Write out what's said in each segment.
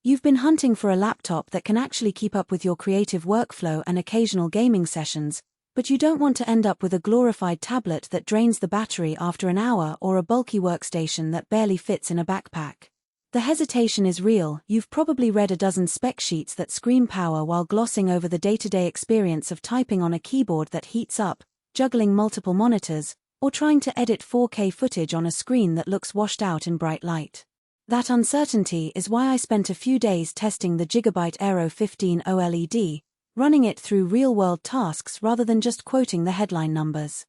You've been hunting for a laptop that can actually keep up with your creative workflow and occasional gaming sessions, but you don't want to end up with a glorified tablet that drains the battery after an hour or a bulky workstation that barely fits in a backpack. The hesitation is real. You've probably read a dozen spec sheets that scream power while glossing over the day-to-day experience of typing on a keyboard that heats up, juggling multiple monitors, or trying to edit 4K footage on a screen that looks washed out in bright light. That uncertainty is why I spent a few days testing the GIGABYTE AERO 15 OLED, running it through real-world tasks rather than just quoting the headline numbers.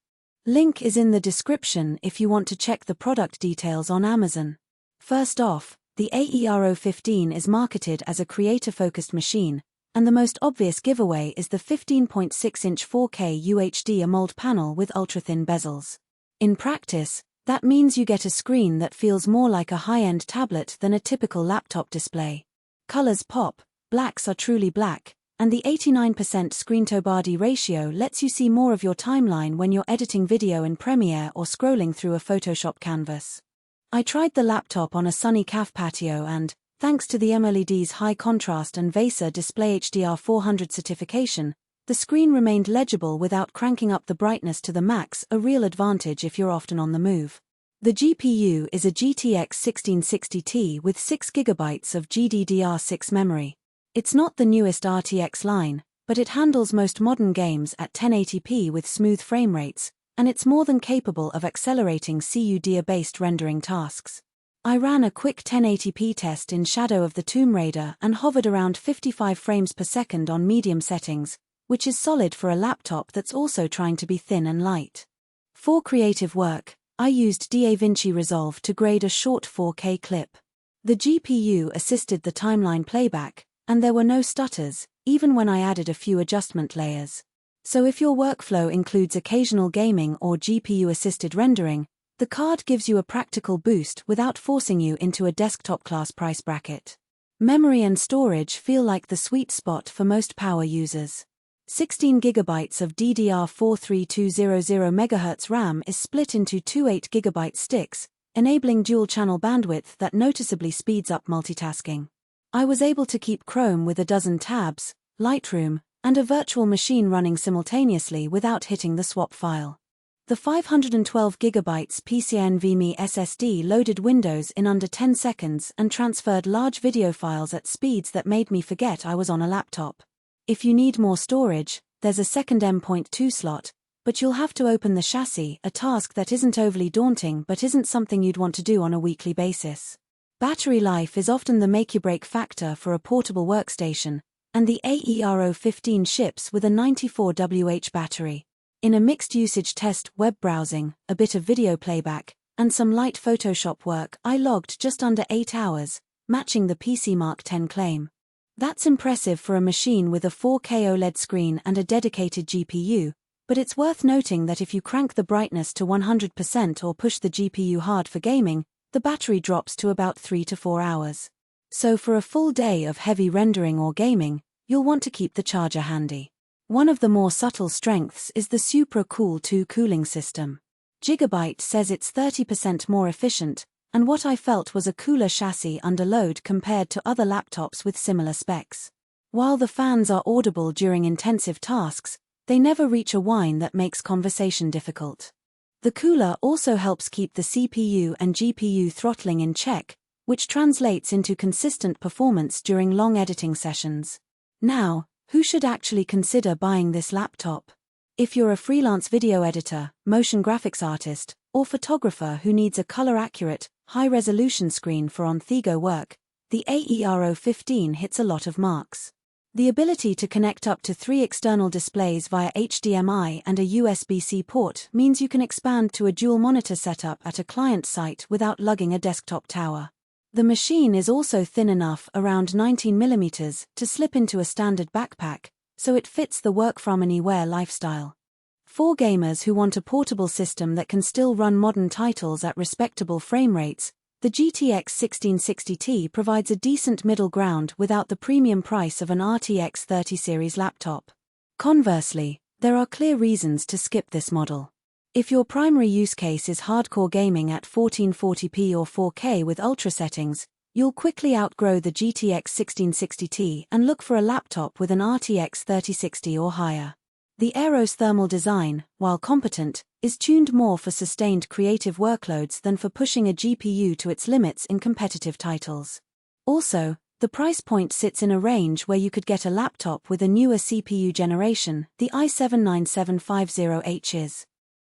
Link is in the description if you want to check the product details on Amazon. First off, the AERO 15 is marketed as a creator-focused machine, and the most obvious giveaway is the 15.6-inch 4K UHD AMOLED panel with ultra-thin bezels. In practice, that means you get a screen that feels more like a high-end tablet than a typical laptop display. Colors pop, blacks are truly black, and the 89% screen-to-body ratio lets you see more of your timeline when you're editing video in Premiere or scrolling through a Photoshop canvas. I tried the laptop on a sunny caf patio and, thanks to the AMOLED's high contrast and VESA DisplayHDR 400 certification, the screen remained legible without cranking up the brightness to the max, a real advantage if you're often on the move. The GPU is a GTX 1660 with 6GB of GDDR6 memory. It's not the newest RTX line, but it handles most modern games at 1080p with smooth frame rates, and it's more than capable of accelerating CUDA-based rendering tasks. I ran a quick 1080p test in Shadow of the Tomb Raider and hovered around 55 frames per second on medium settings, which is solid for a laptop that's also trying to be thin and light. For creative work, I used DaVinci Resolve to grade a short 4K clip. The GPU assisted the timeline playback, and there were no stutters, even when I added a few adjustment layers. So if your workflow includes occasional gaming or GPU-assisted rendering, the card gives you a practical boost without forcing you into a desktop-class price bracket. Memory and storage feel like the sweet spot for most power users. 16GB of DDR4 3200 MHz RAM is split into two 8GB sticks, enabling dual-channel bandwidth that noticeably speeds up multitasking. I was able to keep Chrome with a dozen tabs, Lightroom, and a virtual machine running simultaneously without hitting the swap file. The 512GB PCIe NVMe SSD loaded Windows in under 10 seconds and transferred large video files at speeds that made me forget I was on a laptop. If you need more storage, there's a second M.2 slot, but you'll have to open the chassis, a task that isn't overly daunting but isn't something you'd want to do on a weekly basis. Battery life is often the make-or-break factor for a portable workstation, and the AERO 15 ships with a 94Wh battery. In a mixed-usage test, web browsing, a bit of video playback, and some light Photoshop work, I logged just under 8 hours, matching the PC Mark X claim. That's impressive for a machine with a 4K OLED screen and a dedicated GPU, but it's worth noting that if you crank the brightness to 100% or push the GPU hard for gaming, the battery drops to about 3 to 4 hours. So for a full day of heavy rendering or gaming, you'll want to keep the charger handy. One of the more subtle strengths is the Supra Cool 2 cooling system. GIGABYTE says it's 30% more efficient, and what I felt was a cooler chassis under load compared to other laptops with similar specs. While the fans are audible during intensive tasks, they never reach a whine that makes conversation difficult. The cooler also helps keep the CPU and GPU throttling in check, which translates into consistent performance during long editing sessions. Now, who should actually consider buying this laptop? If you're a freelance video editor, motion graphics artist, or photographer who needs a color-accurate, high-resolution screen for on-the-go work, the AERO 15 hits a lot of marks. The ability to connect up to 3 external displays via HDMI and a USB-C port means you can expand to a dual-monitor setup at a client site without lugging a desktop tower. The machine is also thin enough, around 19mm, to slip into a standard backpack, so it fits the work-from-anywhere lifestyle. For gamers who want a portable system that can still run modern titles at respectable frame rates, the GTX 1660 provides a decent middle ground without the premium price of an RTX 30 series laptop. Conversely, there are clear reasons to skip this model. If your primary use case is hardcore gaming at 1440p or 4K with ultra settings, You'll quickly outgrow the GTX 1660 Ti and look for a laptop with an RTX 3060 or higher. The Aero's thermal design, while competent, is tuned more for sustained creative workloads than for pushing a GPU to its limits in competitive titles. Also, the price point sits in a range where you could get a laptop with a newer CPU generation, the i7-9750Hs.